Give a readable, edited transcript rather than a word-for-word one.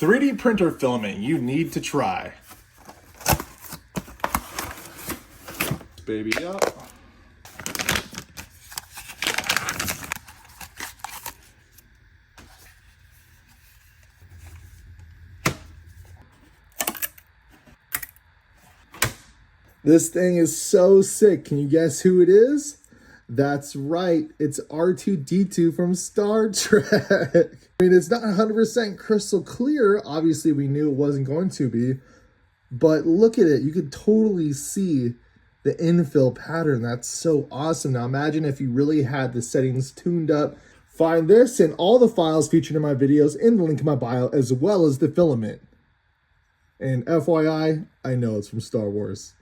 3D printer filament you need to try. Baby up. This thing is so sick. Can you guess who it is? That's right. It's R2-D2 from Star Trek. I mean, it's not 100% crystal clear. Obviously, we knew it wasn't going to be. But look at it. You could totally see the infill pattern. That's so awesome. Now, imagine if you really had the settings tuned up. Find this and all the files featured in my videos in the link in my bio, as well as the filament. And FYI, I know it's from Star Wars.